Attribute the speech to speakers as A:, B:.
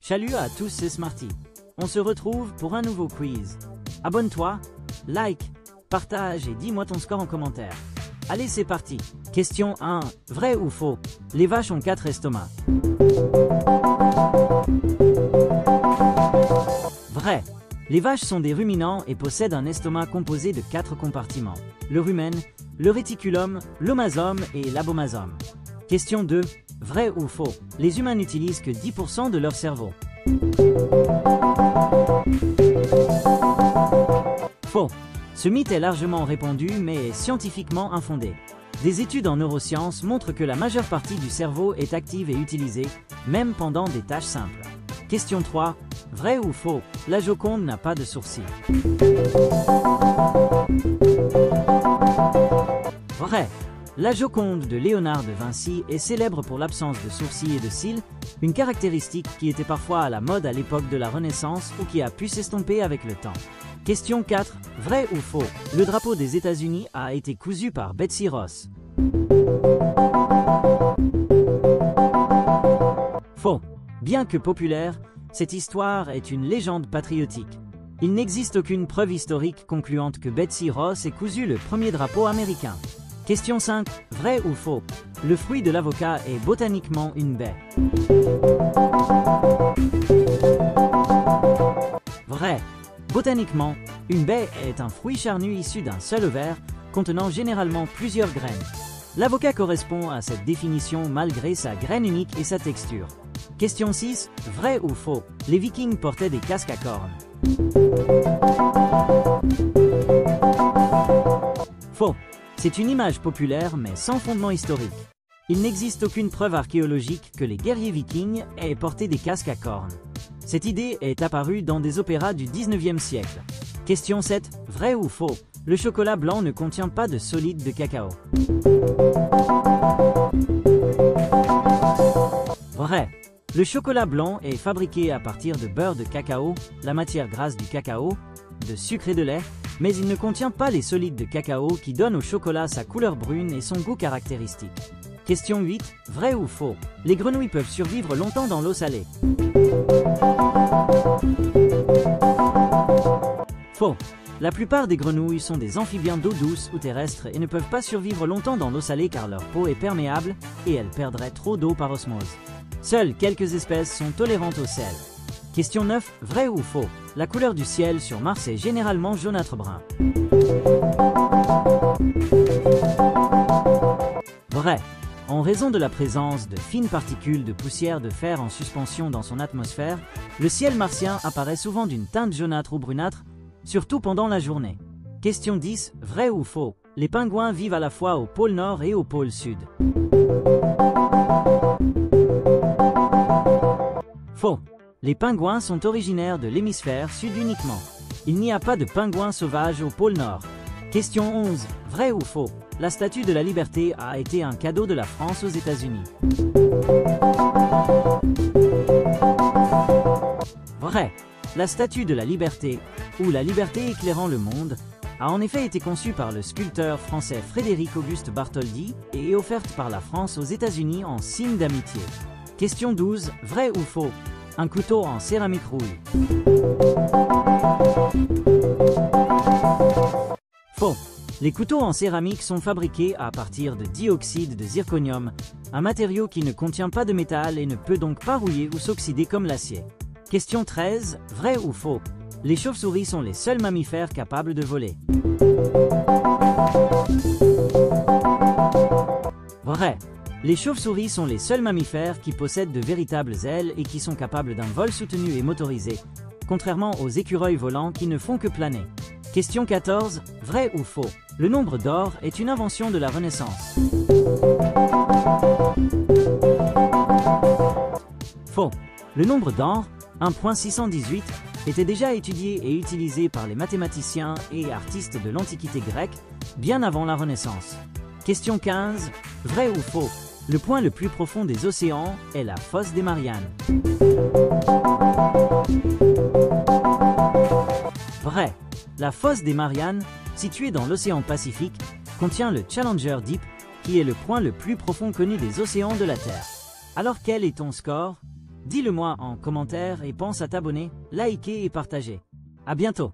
A: Salut à tous, c'est Smarty. On se retrouve pour un nouveau quiz. Abonne-toi, like, partage et dis-moi ton score en commentaire. Allez, c'est parti. Question 1. Vrai ou faux? Les vaches ont 4 estomacs. Vrai. Les vaches sont des ruminants et possèdent un estomac composé de 4 compartiments. Le rumen, le réticulum, l'omasome et l'abomazome. Question 2. Vrai ou faux? Les humains n'utilisent que 10% de leur cerveau. Faux. Ce mythe est largement répandu mais est scientifiquement infondé. Des études en neurosciences montrent que la majeure partie du cerveau est active et utilisée, même pendant des tâches simples. Question 3. Vrai ou faux? La Joconde n'a pas de sourcils. Vrai. La Joconde de Léonard de Vinci est célèbre pour l'absence de sourcils et de cils, une caractéristique qui était parfois à la mode à l'époque de la Renaissance ou qui a pu s'estomper avec le temps. Question 4. Vrai ou faux? Le drapeau des États-Unis a été cousu par Betsy Ross. Faux. Bien que populaire, cette histoire est une légende patriotique. Il n'existe aucune preuve historique concluante que Betsy Ross ait cousu le premier drapeau américain. Question 5. Vrai ou faux? Le fruit de l'avocat est botaniquement une baie. Vrai. Botaniquement, une baie est un fruit charnu issu d'un seul ovaire, contenant généralement plusieurs graines. L'avocat correspond à cette définition malgré sa graine unique et sa texture. Question 6. Vrai ou faux? Les Vikings portaient des casques à cornes. Faux. C'est une image populaire mais sans fondement historique. Il n'existe aucune preuve archéologique que les guerriers vikings aient porté des casques à cornes. Cette idée est apparue dans des opéras du 19e siècle. Question 7. Vrai ou faux? Le chocolat blanc ne contient pas de solide de cacao. Vrai. Le chocolat blanc est fabriqué à partir de beurre de cacao, la matière grasse du cacao, de sucre et de lait, mais il ne contient pas les solides de cacao qui donnent au chocolat sa couleur brune et son goût caractéristique. Question 8. Vrai ou faux? Les grenouilles peuvent survivre longtemps dans l'eau salée. Faux. La plupart des grenouilles sont des amphibiens d'eau douce ou terrestre et ne peuvent pas survivre longtemps dans l'eau salée car leur peau est perméable et elles perdraient trop d'eau par osmose. Seules quelques espèces sont tolérantes au sel. Question 9. Vrai ou faux? La couleur du ciel sur Mars est généralement jaunâtre-brun. Vrai. En raison de la présence de fines particules de poussière de fer en suspension dans son atmosphère, le ciel martien apparaît souvent d'une teinte jaunâtre ou brunâtre, surtout pendant la journée. Question 10. Vrai ou faux? Les pingouins vivent à la fois au pôle Nord et au pôle Sud. Faux. Les pingouins sont originaires de l'hémisphère sud uniquement. Il n'y a pas de pingouins sauvages au pôle Nord. Question 11. Vrai ou faux? La Statue de la Liberté a été un cadeau de la France aux États-Unis. Vrai. La Statue de la Liberté, ou la Liberté éclairant le monde, a en effet été conçue par le sculpteur français Frédéric Auguste Bartholdi et est offerte par la France aux États-Unis en signe d'amitié. Question 12. Vrai ou faux? Un couteau en céramique rouille. Faux. Les couteaux en céramique sont fabriqués à partir de dioxyde de zirconium, un matériau qui ne contient pas de métal et ne peut donc pas rouiller ou s'oxyder comme l'acier. Question 13. Vrai ou faux? Les chauves-souris sont les seuls mammifères capables de voler. Vrai. Les chauves-souris sont les seuls mammifères qui possèdent de véritables ailes et qui sont capables d'un vol soutenu et motorisé, contrairement aux écureuils volants qui ne font que planer. Question 14. Vrai ou faux? Le nombre d'or est une invention de la Renaissance. Faux. Le nombre d'or, 1.618, était déjà étudié et utilisé par les mathématiciens et artistes de l'Antiquité grecque, bien avant la Renaissance. Question 15. Vrai ou faux? Le point le plus profond des océans est la fosse des Mariannes. Vrai. La fosse des Mariannes, située dans l'océan Pacifique, contient le Challenger Deep, qui est le point le plus profond connu des océans de la Terre. Alors quel est ton score? Dis-le moi en commentaire et pense à t'abonner, liker et partager. À bientôt.